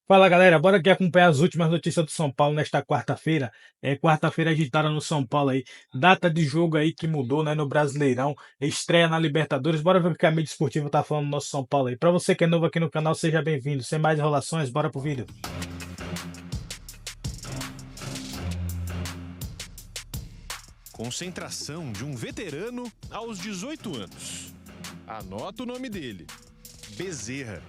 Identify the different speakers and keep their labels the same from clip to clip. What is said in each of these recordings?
Speaker 1: Fala galera, bora aqui acompanhar as últimas notícias do São Paulo nesta quarta-feira. Quarta-feira agitada no São Paulo aí. Data de jogo aí que mudou, né, no Brasileirão. Estreia na Libertadores. Bora ver o que a mídia esportiva tá falando do nosso São Paulo aí. Pra você que é novo aqui no canal, seja bem-vindo. Sem mais enrolações, bora pro vídeo.
Speaker 2: Concentração de um veterano aos 18 anos. Anota o nome dele: Bezerra.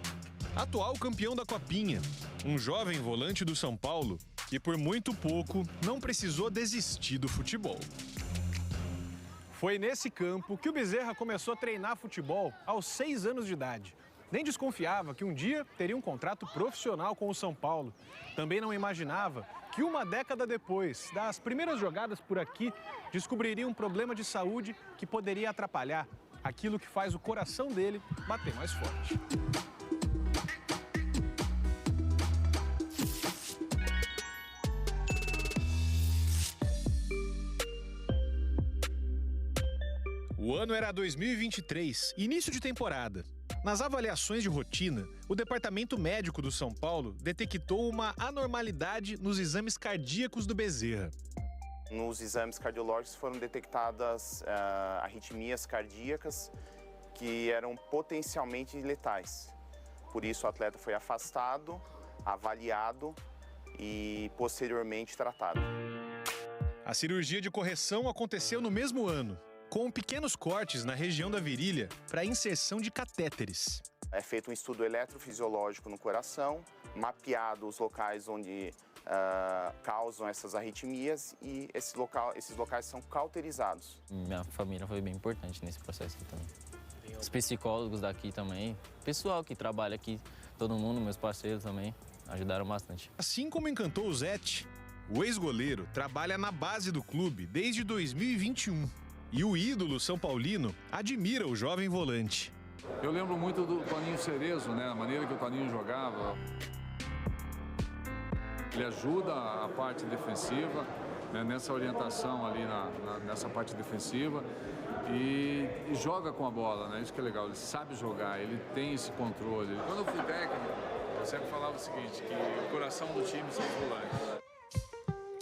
Speaker 2: Atual campeão da Copinha. Um jovem volante do São Paulo que por muito pouco não precisou desistir do futebol. Foi nesse campo que o Bezerra começou a treinar futebol aos 6 anos de idade. Nem desconfiava que um dia teria um contrato profissional com o São Paulo. Também não imaginava que uma década depois das primeiras jogadas por aqui, descobriria um problema de saúde que poderia atrapalhar aquilo que faz o coração dele bater mais forte. O ano era 2023, início de temporada. Nas avaliações de rotina, o Departamento Médico do São Paulo detectou uma anormalidade nos exames cardíacos do Bezerra.
Speaker 3: Nos exames cardiológicos foram detectadas arritmias cardíacas que eram potencialmente letais. Por isso o atleta foi afastado, avaliado e posteriormente tratado.
Speaker 2: A cirurgia de correção aconteceu no mesmo ano, com pequenos cortes na região da virilha para inserção de catéteres.
Speaker 3: É feito um estudo eletrofisiológico no coração, mapeado os locais onde causam essas arritmias e esses locais são cauterizados.
Speaker 4: Minha família foi bem importante nesse processo aqui também. Os psicólogos daqui também, pessoal que trabalha aqui, todo mundo, meus parceiros também, ajudaram bastante.
Speaker 2: Assim como encantou o Zete, o ex-goleiro trabalha na base do clube desde 2021. E o ídolo São Paulino admira o jovem volante.
Speaker 5: Eu lembro muito do Toninho Cerezo, né? A maneira que o Toninho jogava. Ele ajuda a parte defensiva, né? Nessa orientação ali, nessa parte defensiva. E joga com a bola, né? Isso que é legal. Ele sabe jogar, ele tem esse controle. Quando eu fui técnico, eu sempre falava o seguinte, que o coração do time são os volantes.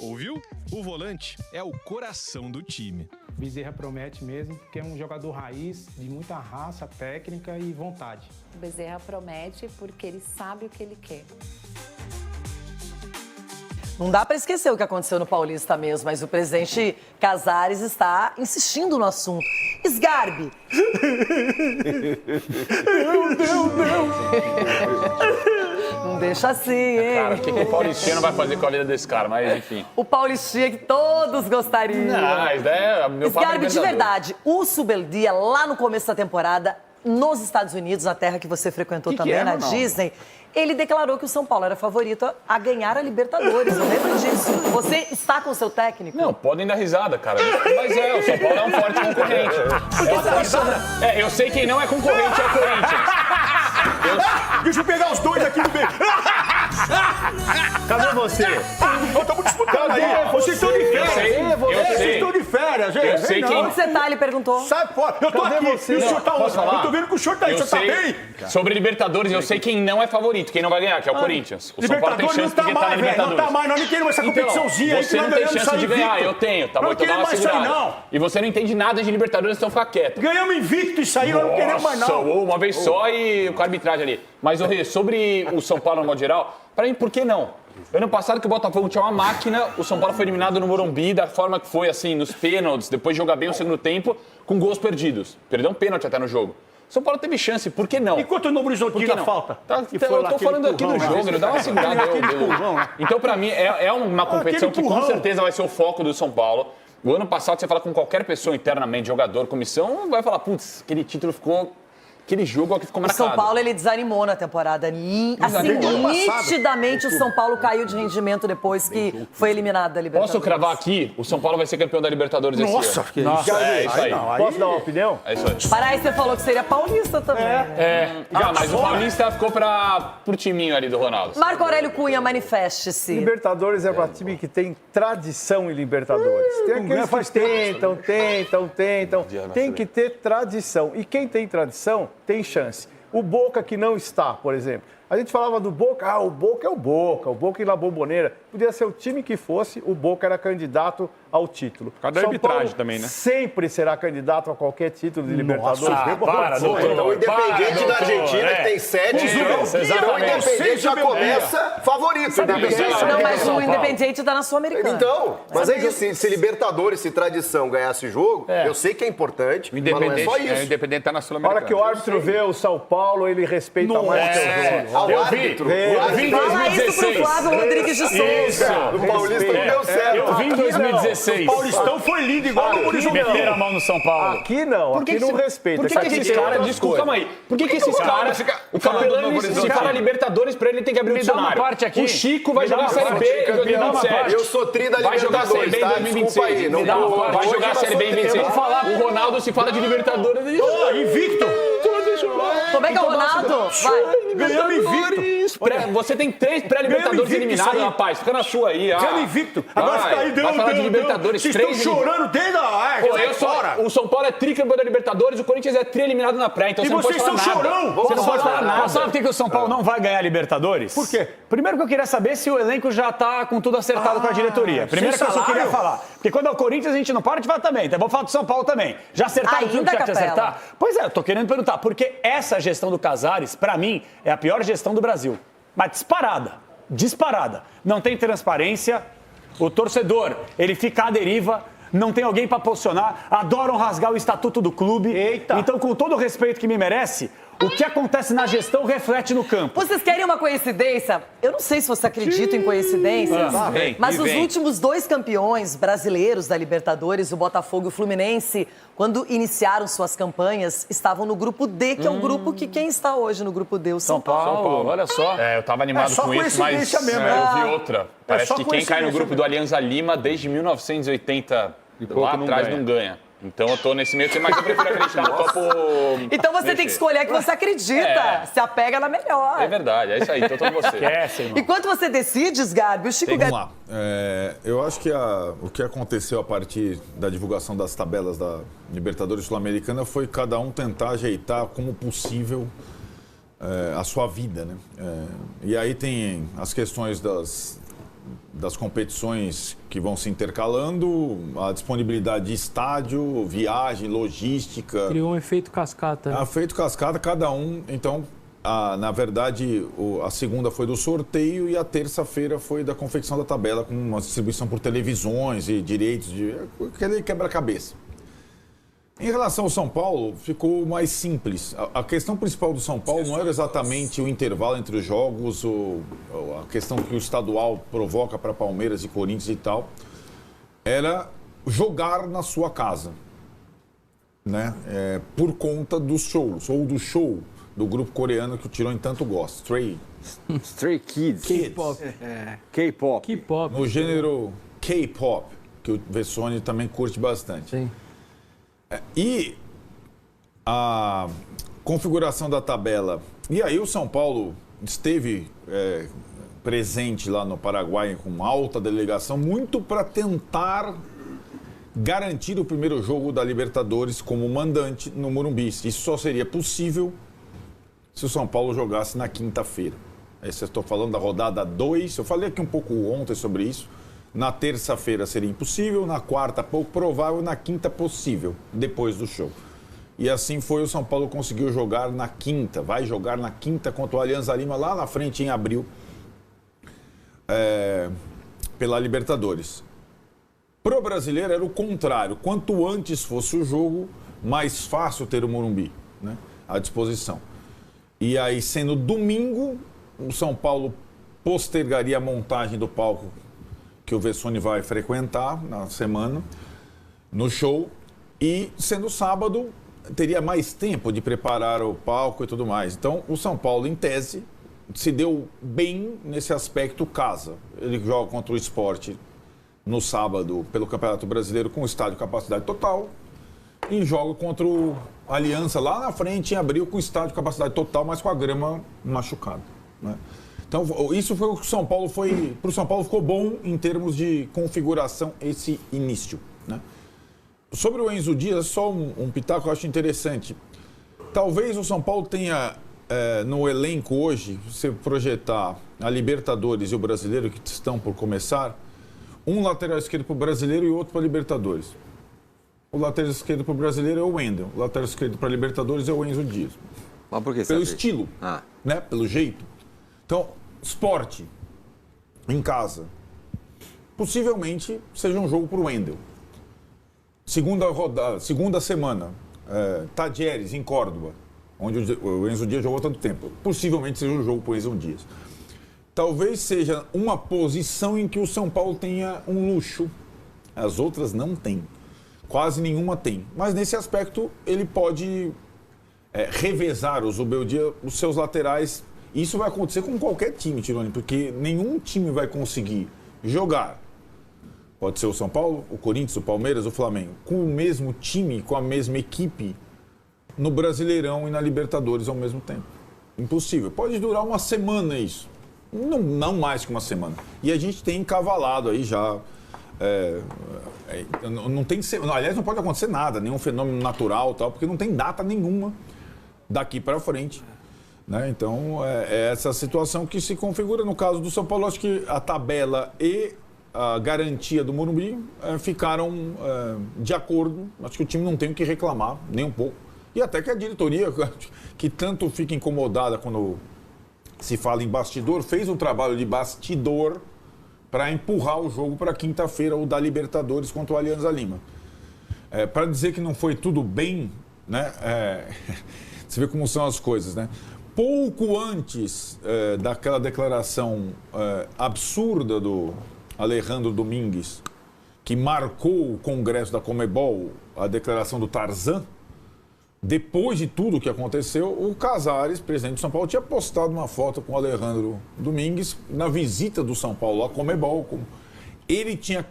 Speaker 2: Ouviu? O volante é o coração do time.
Speaker 6: Bezerra promete mesmo, porque é um jogador raiz, de muita raça, técnica e vontade.
Speaker 7: O Bezerra promete porque ele sabe o que ele quer.
Speaker 8: Não dá para esquecer o que aconteceu no Paulista mesmo, mas o presidente Casares está insistindo no assunto. Sgarbi! Não deixa assim, hein?
Speaker 9: Cara, o que o Paulistinha vai fazer com a vida desse cara? Mas, enfim.
Speaker 8: O Paulistinha que todos gostariam.
Speaker 9: Não, isso é meu papo.
Speaker 8: Sgarbi, de verdade, o Subeldia, lá no começo da temporada, nos Estados Unidos, na terra que você frequentou também, na Disney, ele declarou que o São Paulo era favorito a ganhar a Libertadores. Eu lembro disso. Você está com o seu técnico?
Speaker 9: Não, podem dar risada, cara. Mas o São Paulo é um forte concorrente. Eu sei quem não é concorrente, é o Corinthians.
Speaker 10: Deixa eu pegar os dois aqui no meio. Cadê você? Estamos disputando aí. Vocês estão de férias. Vocês estão de férias, gente.
Speaker 9: Eu sei quem...
Speaker 8: Onde você tá? Ele perguntou.
Speaker 10: Sai fora. Eu tô aqui. E o senhor tá onde? Eu tô vendo que o senhor tá aí. Você tá bem?
Speaker 9: Sobre Libertadores, eu sei quem não é favorito, quem não vai ganhar, que é o Corinthians. O São Paulo tem chance
Speaker 10: não tá
Speaker 9: porque tá na
Speaker 10: mais, velho.
Speaker 9: Libertadores.
Speaker 10: Não tá mais, não. Nem queremos essa competiçãozinha aí que
Speaker 9: Você
Speaker 10: nós
Speaker 9: não tem
Speaker 10: ganhamos
Speaker 9: chance de ganhar,
Speaker 10: invicto.
Speaker 9: eu tenho, tá bom?
Speaker 10: Não
Speaker 9: Então dá uma
Speaker 10: queremos mais sair,
Speaker 9: segurada.
Speaker 10: não.
Speaker 9: E você não entende nada de Libertadores, então fica quieto.
Speaker 10: Ganhamos invicto isso aí, nós não queremos mais, não.
Speaker 9: Uma vez só e com a arbitragem ali. Mas, Rê, sobre o São Paulo no modo geral, pra mim, por que não? Ano passado que o Botafogo tinha uma máquina, o São Paulo foi eliminado no Morumbi da forma que foi, assim, nos pênaltis, depois de jogar bem o segundo tempo, com gols perdidos. Perdeu um pênalti até no jogo. São Paulo teve chance, por que não?
Speaker 10: E quanto o Novo Horizontino a falta?
Speaker 9: Eu tô falando aqui do jogo, ele dá uma segurada. Então, pra mim, é uma competição que com certeza vai ser o foco do São Paulo. O ano passado, você fala com qualquer pessoa internamente, jogador, comissão, vai falar, putz, aquele título ficou... Aquele jogo é o que ficou marcado.
Speaker 8: O São Paulo, ele desanimou na temporada. Nitidamente, o São Paulo caiu de rendimento depois que foi eliminado da Libertadores.
Speaker 9: Posso cravar aqui? O São Paulo vai ser campeão da Libertadores esse ano.
Speaker 10: Nossa,
Speaker 9: é isso aí.
Speaker 10: Posso dar uma opinião?
Speaker 9: É isso aí.
Speaker 8: Parece que você falou que seria paulista também.
Speaker 9: Mas o Paulista ficou pro timinho ali do Ronaldo.
Speaker 8: Marco Aurélio Cunha, manifeste-se.
Speaker 11: Libertadores é para time que tem tradição em Libertadores. Tem aqueles que tentam. Tem que ter tradição. E quem tem tradição tem chance. O Boca que não está, por exemplo. A gente falava do Boca, o Boca é o Boca e La Bombonera. Podia ser o time que fosse, o Boca era candidato ao título.
Speaker 9: Por causa da arbitragem também, né?
Speaker 11: Sempre será candidato a qualquer título de Libertadores.
Speaker 10: Então o Independente da Argentina, que tem 7 jogos, então o Independente já começa favorito.
Speaker 8: Não, mas o Independente tá na Sul-Americana.
Speaker 10: Então, mas é isso. Se Libertadores, se tradição ganhasse jogo, eu sei que é importante, mas não é só isso.
Speaker 9: O Independente tá na
Speaker 11: A
Speaker 9: Sul-Americana.
Speaker 11: hora que o árbitro vê o São Paulo, ele respeita mais o seu jogo.
Speaker 10: O árbitro.
Speaker 9: Eu vi em
Speaker 8: Fala isso
Speaker 9: 2016.
Speaker 8: pro Flávio Rodrigues de Souza.
Speaker 10: O Paulista não deu certo.
Speaker 9: Eu vi em 2016.
Speaker 10: O Paulistão foi lindo igual no Horizontal.
Speaker 9: Meteram a mão no São Paulo.
Speaker 11: Aqui não, aqui não respeita.
Speaker 9: Por que esses caras... Desculpa, calma aí. Por que esses caras... O Capelano, se fala Libertadores, pra ele tem que abrir o dicionário. O Chico vai jogar a Série B em 2027.
Speaker 10: Eu sou tri da
Speaker 9: Vai jogar a Série
Speaker 10: Libertadores,
Speaker 9: B em
Speaker 10: tá? Desculpa aí.
Speaker 9: 2026. Vai jogar a Série B em 2026. O Ronaldo se fala de Libertadores.
Speaker 10: Invicto.
Speaker 8: Como é que é o Ronaldo? Vai.
Speaker 10: Ganhamos invicto.
Speaker 9: Você tem 3 pré-Libertadores eliminados, rapaz. Fica na sua aí.
Speaker 10: Ganhamos invicto. Agora fica aí,
Speaker 9: vai falar de Libertadores.
Speaker 10: Vocês estão chorando desde a arte.
Speaker 9: O São Paulo é tricampeão da Libertadores, o Corinthians é tri-eliminado na pré, então
Speaker 10: E
Speaker 9: você não pode
Speaker 10: vocês
Speaker 9: falar
Speaker 10: são
Speaker 9: nada.
Speaker 10: chorão.
Speaker 9: Você não pode falar nada.
Speaker 12: Sabe por que o São Paulo não vai ganhar a Libertadores?
Speaker 11: Por quê?
Speaker 12: Primeiro que eu queria saber se o elenco já tá com tudo acertado com a diretoria. Primeira coisa que eu queria falar. Porque quando é o Corinthians a gente não para de falar também. Então vou falar do São Paulo também. Já acertaram tudo que tinha que acertar? Pois é, eu tô querendo perguntar. Porque essa gestão do Casares, pra mim, é a pior gestão do Brasil. Mas disparada. Disparada. Não tem transparência. O torcedor, ele fica à deriva. Não tem alguém para posicionar, adoram rasgar o estatuto do clube. Eita. Então, com todo o respeito que me merece, o que acontece na gestão reflete no campo.
Speaker 8: Vocês querem uma coincidência? Eu não sei se você acredita em coincidências, mas os últimos 2 campeões brasileiros da Libertadores, o Botafogo e o Fluminense, quando iniciaram suas campanhas, estavam no grupo D, que é um grupo que quem está hoje no grupo D? O São Paulo.
Speaker 9: Olha só. Eu tava animado com isso, mas
Speaker 10: mesmo.
Speaker 9: eu vi outra. Parece que quem cai no grupo do Alianza Lima desde 1980 lá atrás não ganha. Então eu tô nesse meio, mas eu prefiro acreditar no topo.
Speaker 8: Então você tem que escolher a que você acredita. Se apega na melhor.
Speaker 9: É verdade, é isso aí, então tô com você.
Speaker 8: E quando você decide, Garbi, o Chico
Speaker 13: Vamos lá. Eu acho que o que aconteceu a partir da divulgação das tabelas da Libertadores Sul-Americana foi cada um tentar ajeitar como possível a sua vida, né? E aí tem as questões das competições que vão se intercalando, a disponibilidade de estádio, viagem, logística.
Speaker 14: Criou um efeito cascata.
Speaker 13: Né? Efeito cascata, cada um. Então, na verdade, a segunda foi do sorteio e a terça-feira foi da confecção da tabela, com uma distribuição por televisões e direitos de aquele quebra-cabeça. Em relação ao São Paulo, ficou mais simples. A questão principal do São Paulo não era exatamente o intervalo entre os jogos, a questão que o estadual provoca para Palmeiras e Corinthians e tal. Era jogar na sua casa, né? Por conta dos shows, ou do show do grupo coreano que o Tironi tanto gosta,
Speaker 11: Stray Kids.
Speaker 14: K-pop.
Speaker 11: K-pop.
Speaker 14: K-pop.
Speaker 13: No gênero K-pop, que o Vessone também curte bastante.
Speaker 14: Sim.
Speaker 13: E a configuração da tabela. E aí o São Paulo esteve presente lá no Paraguai com alta delegação, muito para tentar garantir o primeiro jogo da Libertadores como mandante no Morumbi. Isso só seria possível se o São Paulo jogasse na quinta-feira. Estou falando da rodada 2, eu falei aqui um pouco ontem sobre isso. Na terça-feira seria impossível, na quarta pouco provável, na quinta possível, depois do show. E assim foi, o São Paulo conseguiu jogar na quinta, vai jogar na quinta contra o Alianza Lima, lá na frente em abril, pela Libertadores. Pro brasileiro era o contrário, quanto antes fosse o jogo, mais fácil ter o Morumbi, né, à disposição. E aí, sendo domingo, o São Paulo postergaria a montagem do palco que o Vessone vai frequentar na semana, no show, e sendo sábado, teria mais tempo de preparar o palco e tudo mais. Então, o São Paulo, em tese, se deu bem nesse aspecto casa. Ele joga contra o Sport no sábado pelo Campeonato Brasileiro com estádio capacidade total e joga contra o Aliança lá na frente em abril com estádio capacidade total, mas com a grama machucada, né? Então, isso foi o que o São Paulo foi... Para o São Paulo ficou bom em termos de configuração, esse início, né? Sobre o Enzo Dias, só um pitaco que eu acho interessante. Talvez o São Paulo tenha no elenco hoje, se projetar a Libertadores e o Brasileiro, que estão por começar, um lateral esquerdo para o Brasileiro e outro para a Libertadores. O lateral esquerdo para o Brasileiro é o Wendel. O lateral esquerdo para a Libertadores é o Enzo Dias.
Speaker 14: Mas por que
Speaker 13: Pelo estilo, né? Pelo jeito. Então, Sport, em casa, possivelmente seja um jogo para o Wendel. Segunda semana, Tadieres, em Córdoba, onde o Enzo Dias jogou tanto tempo. Possivelmente seja um jogo para o Enzo Dias. Talvez seja uma posição em que o São Paulo tenha um luxo. As outras não têm. Quase nenhuma tem. Mas nesse aspecto, ele pode revezar o Zubeldia, os seus laterais. Isso vai acontecer com qualquer time, Tironi, porque nenhum time vai conseguir jogar. Pode ser o São Paulo, o Corinthians, o Palmeiras, o Flamengo, com o mesmo time, com a mesma equipe, no Brasileirão e na Libertadores ao mesmo tempo. Impossível. Pode durar uma semana isso. Não mais que uma semana. E a gente tem encavalado aí já. Não tem, aliás, não pode acontecer nada, nenhum fenômeno natural, tal, porque não tem data nenhuma daqui para frente. Né? Então, é essa situação que se configura. No caso do São Paulo, acho que a tabela e a garantia do Morumbi ficaram de acordo. Acho que o time não tem o que reclamar, nem um pouco. E até que a diretoria, que tanto fica incomodada quando se fala em bastidor, fez um trabalho de bastidor para empurrar o jogo para quinta-feira, o da Libertadores contra o Alianza Lima. Para dizer que não foi tudo bem, né? Você vê como são as coisas, né? Pouco antes daquela declaração absurda do Alejandro Domingues, que marcou o Congresso da Conmebol, a declaração do Tarzan, depois de tudo que aconteceu, o Casares, presidente do São Paulo, tinha postado uma foto com o Alejandro Domingues na visita do São Paulo à Conmebol. Ele tinha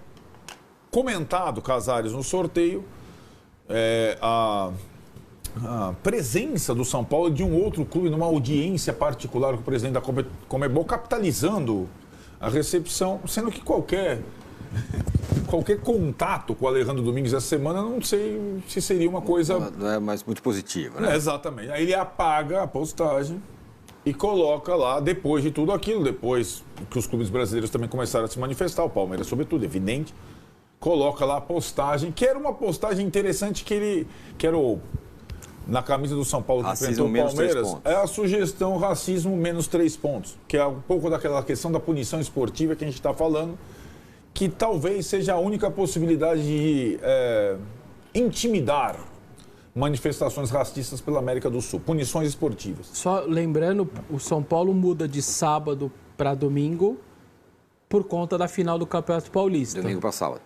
Speaker 13: comentado, Casares, no sorteio, a presença do São Paulo de um outro clube numa audiência particular com o presidente da Conmebol, capitalizando a recepção, sendo que qualquer contato com o Alejandro Domingues essa semana, não sei se seria uma coisa...
Speaker 14: Não é mais muito positiva, né?
Speaker 13: Exatamente. Aí ele apaga a postagem e coloca lá, depois de tudo aquilo, depois que os clubes brasileiros também começaram a se manifestar, o Palmeiras sobretudo, evidente, coloca lá a postagem, que era uma postagem interessante que era na camisa do São Paulo que enfrentou o Palmeiras, é a sugestão racismo menos 3 pontos, que é um pouco daquela questão da punição esportiva que a gente está falando, que talvez seja a única possibilidade de intimidar manifestações racistas pela América do Sul, punições esportivas.
Speaker 15: Só lembrando, o São Paulo muda de sábado para domingo por conta da final do Campeonato Paulista.
Speaker 14: Domingo para sábado.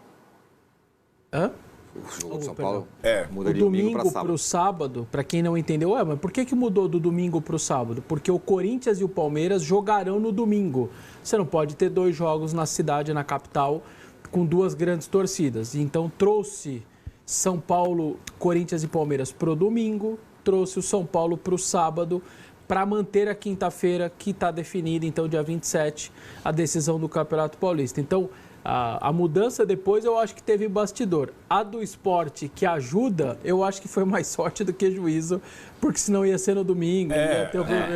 Speaker 15: Hã?
Speaker 14: O jogo do São Paulo muda
Speaker 15: o
Speaker 14: de domingo
Speaker 15: para o sábado, para quem não entendeu, mas por que mudou do domingo para o sábado? Porque o Corinthians e o Palmeiras jogarão no domingo. Você não pode ter 2 jogos na cidade, na capital, com 2 grandes torcidas. Então trouxe São Paulo, Corinthians e Palmeiras para o domingo, trouxe o São Paulo para o sábado, para manter a quinta-feira, que está definida, então, dia 27, a decisão do Campeonato Paulista. Então, a mudança depois eu acho que teve bastidor. A do Sport, que ajuda, eu acho que foi mais sorte do que juízo, porque senão ia ser no domingo.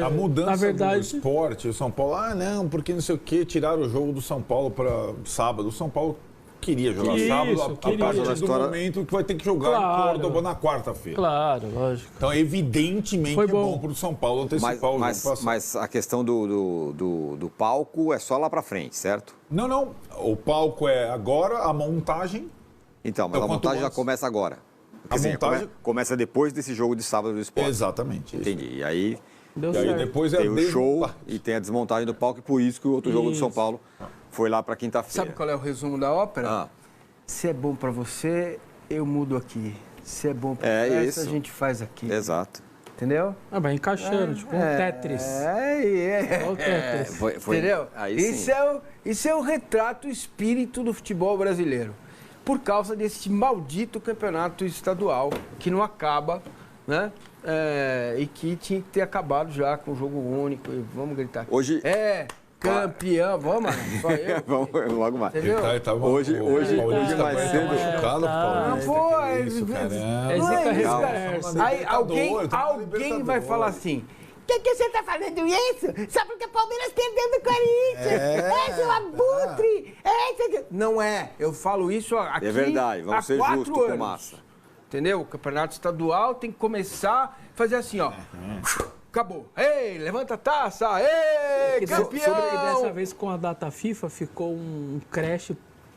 Speaker 13: A mudança
Speaker 15: na verdade...
Speaker 13: do Sport, o São Paulo, não, porque não sei o quê, tiraram o jogo do São Paulo para sábado. O São Paulo queria jogar sábado, a partir do momento que vai ter que jogar em Córdoba na quarta-feira.
Speaker 15: Claro, lógico.
Speaker 13: Então, evidentemente, é bom para o São Paulo antecipar o jogo.
Speaker 14: Mas a questão do palco é só lá para frente, certo?
Speaker 13: Não. O palco é agora, a montagem...
Speaker 14: Então, mas a montagem já começa agora. Quer dizer, começa depois desse jogo de sábado do Sport.
Speaker 13: Exatamente.
Speaker 14: Entendi. E aí
Speaker 13: depois
Speaker 14: tem o show e tem a desmontagem do palco, e por isso que o outro jogo do São Paulo foi lá para quinta-feira.
Speaker 16: Sabe qual é o resumo da ópera? Se é bom para você, eu mudo aqui. Se é bom para você, a gente faz aqui.
Speaker 14: Exato.
Speaker 16: Entendeu?
Speaker 15: Vai encaixando, tipo um Tetris.
Speaker 16: O Tetris. Entendeu? Isso é o retrato, o espírito do futebol brasileiro. Por causa desse maldito campeonato estadual, que não acaba, né? E que tinha que ter acabado já com o jogo único. E vamos gritar.
Speaker 14: Hoje...
Speaker 16: campeão, vamos, mano. Só eu.
Speaker 14: Vamos logo mais.
Speaker 16: Entendeu?
Speaker 14: Hoje mais cedo.
Speaker 16: Aí alguém vai falar assim, Por que você tá falando isso? Só porque o Palmeiras perdeu do Corinthians. É, seu abutre. Não é. Eu falo isso aqui.
Speaker 14: É verdade, vamos ser justos com massa.
Speaker 16: Entendeu? O campeonato estadual tem que começar a fazer assim, ó. Acabou. Ei, levanta a taça. Ei, campeão!
Speaker 15: Dessa vez com a data FIFA ficou um crash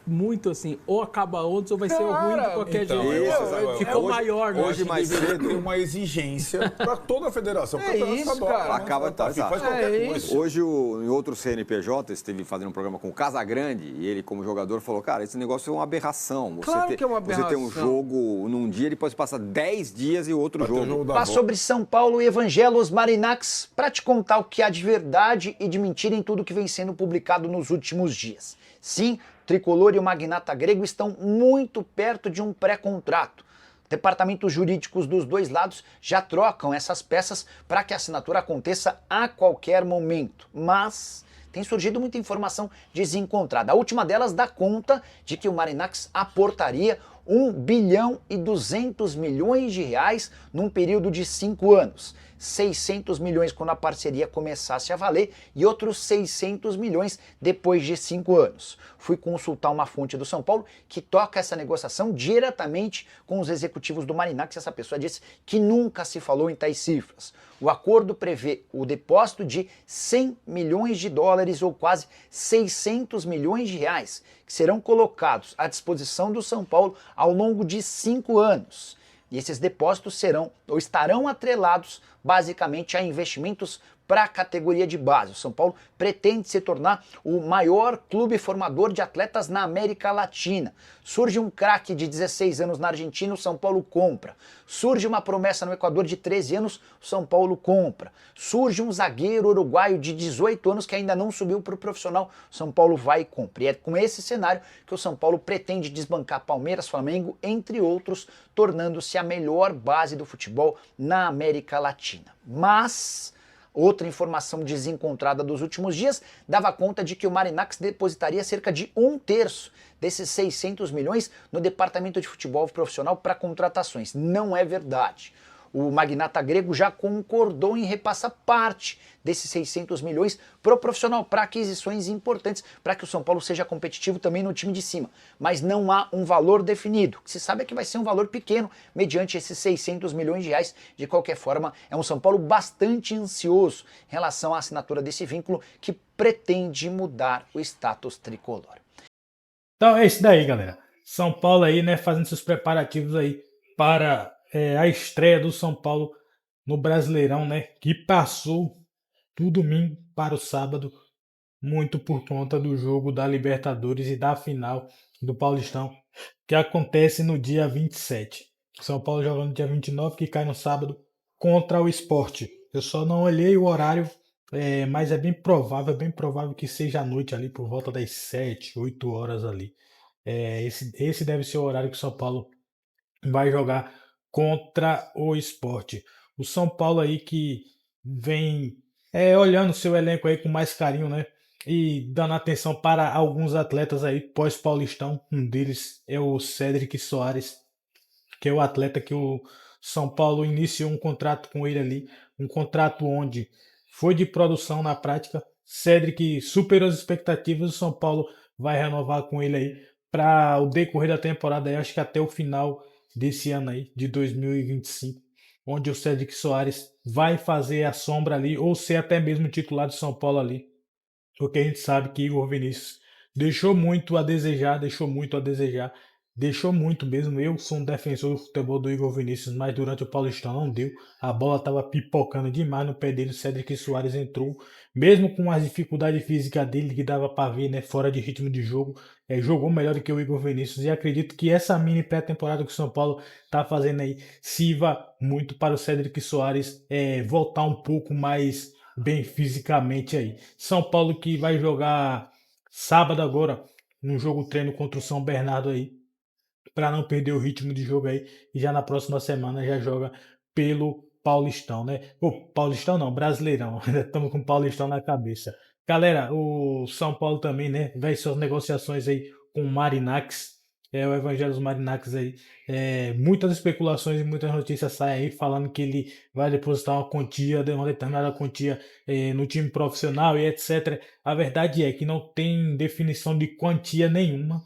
Speaker 15: muito assim, ou acaba ontem ou vai ser ruim de qualquer jeito. Ficou
Speaker 13: hoje,
Speaker 15: maior. Né?
Speaker 13: Hoje mais cedo tem uma exigência para toda a federação.
Speaker 16: Isso, cara.
Speaker 14: Acaba de Hoje, em outro CNPJ, esteve fazendo um programa com o Casagrande e ele, como jogador, falou, cara, esse negócio é uma aberração.
Speaker 16: Claro que é uma aberração.
Speaker 14: Você tem um jogo num dia, ele pode passar 10 dias e outro jogo.
Speaker 17: Mas sobre São Paulo e Evangelos Marinax, para te contar o que há de verdade e de mentira em tudo que vem sendo publicado nos últimos dias. Sim, o Tricolor e o magnata grego estão muito perto de um pré-contrato. Departamentos jurídicos dos dois lados já trocam essas peças para que a assinatura aconteça a qualquer momento. Mas tem surgido muita informação desencontrada. A última delas dá conta de que o Marinax aportaria 1 bilhão e 200 milhões de reais num período de 5 anos. 600 milhões quando a parceria começasse a valer e outros 600 milhões depois de 5 anos. Fui consultar uma fonte do São Paulo que toca essa negociação diretamente com os executivos do Marinax e essa pessoa disse que nunca se falou em tais cifras. O acordo prevê o depósito de 100 milhões de dólares ou quase 600 milhões de reais que serão colocados à disposição do São Paulo ao longo de 5 anos. E esses depósitos serão ou estarão atrelados basicamente a investimentos para a categoria de base. O São Paulo pretende se tornar o maior clube formador de atletas na América Latina. Surge um craque de 16 anos na Argentina, o São Paulo compra. Surge uma promessa no Equador de 13 anos, o São Paulo compra. Surge um zagueiro uruguaio de 18 anos que ainda não subiu para o profissional, o São Paulo vai e compra. E é com esse cenário que o São Paulo pretende desbancar Palmeiras, Flamengo, entre outros, tornando-se a melhor base do futebol na América Latina. Mas outra informação desencontrada dos últimos dias dava conta de que o Marinax depositaria cerca de 1/3 desses 600 milhões no departamento de futebol profissional para contratações. Não é verdade. O magnata grego já concordou em repassar parte desses 600 milhões para o profissional, para aquisições importantes, para que o São Paulo seja competitivo também no time de cima. Mas não há um valor definido. O que se sabe é que vai ser um valor pequeno, mediante esses 600 milhões de reais. De qualquer forma, é um São Paulo bastante ansioso em relação à assinatura desse vínculo que pretende mudar o status tricolor.
Speaker 1: Então é isso daí, galera. São Paulo aí, né, fazendo seus preparativos aí para a estreia do São Paulo no Brasileirão, né, que passou do domingo para o sábado, muito por conta do jogo da Libertadores e da final do Paulistão, que acontece no dia 27. São Paulo jogando no dia 29, que cai no sábado, contra o Sport. Eu só não olhei o horário, mas é bem provável que seja à noite ali, por volta das 7, 8 horas ali. Esse deve ser o horário que o São Paulo vai jogar contra o Sport. O São Paulo aí que vem olhando seu elenco aí com mais carinho, né? E dando atenção para alguns atletas aí pós-Paulistão. Um deles é o Cédric Soares, que é o atleta que o São Paulo iniciou um contrato com ele ali. Um contrato onde foi de produção na prática. Cédric superou as expectativas. O São Paulo vai renovar com ele aí para o decorrer da temporada. Aí, acho que até o final desse ano aí, de 2025, onde o Cédric Soares vai fazer a sombra ali, ou ser até mesmo titular de São Paulo ali, porque a gente sabe que Igor Vinícius deixou muito mesmo. Eu sou um defensor do futebol do Igor Vinícius, mas durante o Paulistão não deu, a bola estava pipocando demais no pé dele. O Cédric Soares entrou, mesmo com as dificuldades físicas dele, que dava para ver, né, fora de ritmo de jogo, jogou melhor do que o Igor Vinícius, e acredito que essa mini pré-temporada que o São Paulo está fazendo aí sirva muito para o Cédric Soares voltar um pouco mais bem fisicamente aí. São Paulo que vai jogar sábado agora, no jogo treino contra o São Bernardo aí, para não perder o ritmo de jogo aí, e já na próxima semana já joga pelo Paulistão, né? Paulistão não, Brasileirão, estamos com o Paulistão na cabeça. Galera, o São Paulo também, né, vai suas negociações aí com o Marinax, o Evangelos Marinax aí. Muitas especulações e muitas notícias saem aí falando que ele vai depositar uma determinada quantia no time profissional e etc. A verdade é que não tem definição de quantia nenhuma,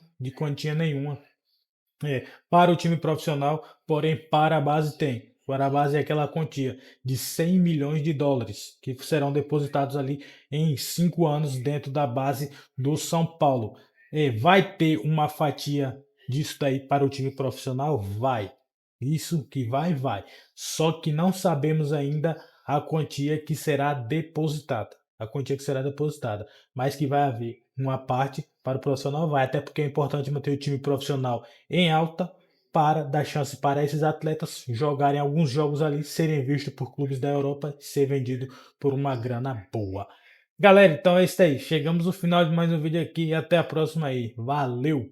Speaker 1: para o time profissional, porém para a base tem. Para a base é aquela quantia de 100 milhões de dólares que serão depositados ali em 5 anos dentro da base do São Paulo. Vai ter uma fatia disso daí para o time profissional? Vai. Isso que vai. Só que não sabemos ainda a quantia que será depositada. Mas que vai haver uma parte para o profissional, vai. Até porque é importante manter o time profissional em alta para dar chance para esses atletas jogarem alguns jogos ali, serem vistos por clubes da Europa e ser vendido por uma grana boa. Galera, então é isso aí. Chegamos ao final de mais um vídeo aqui e até a próxima aí. Valeu!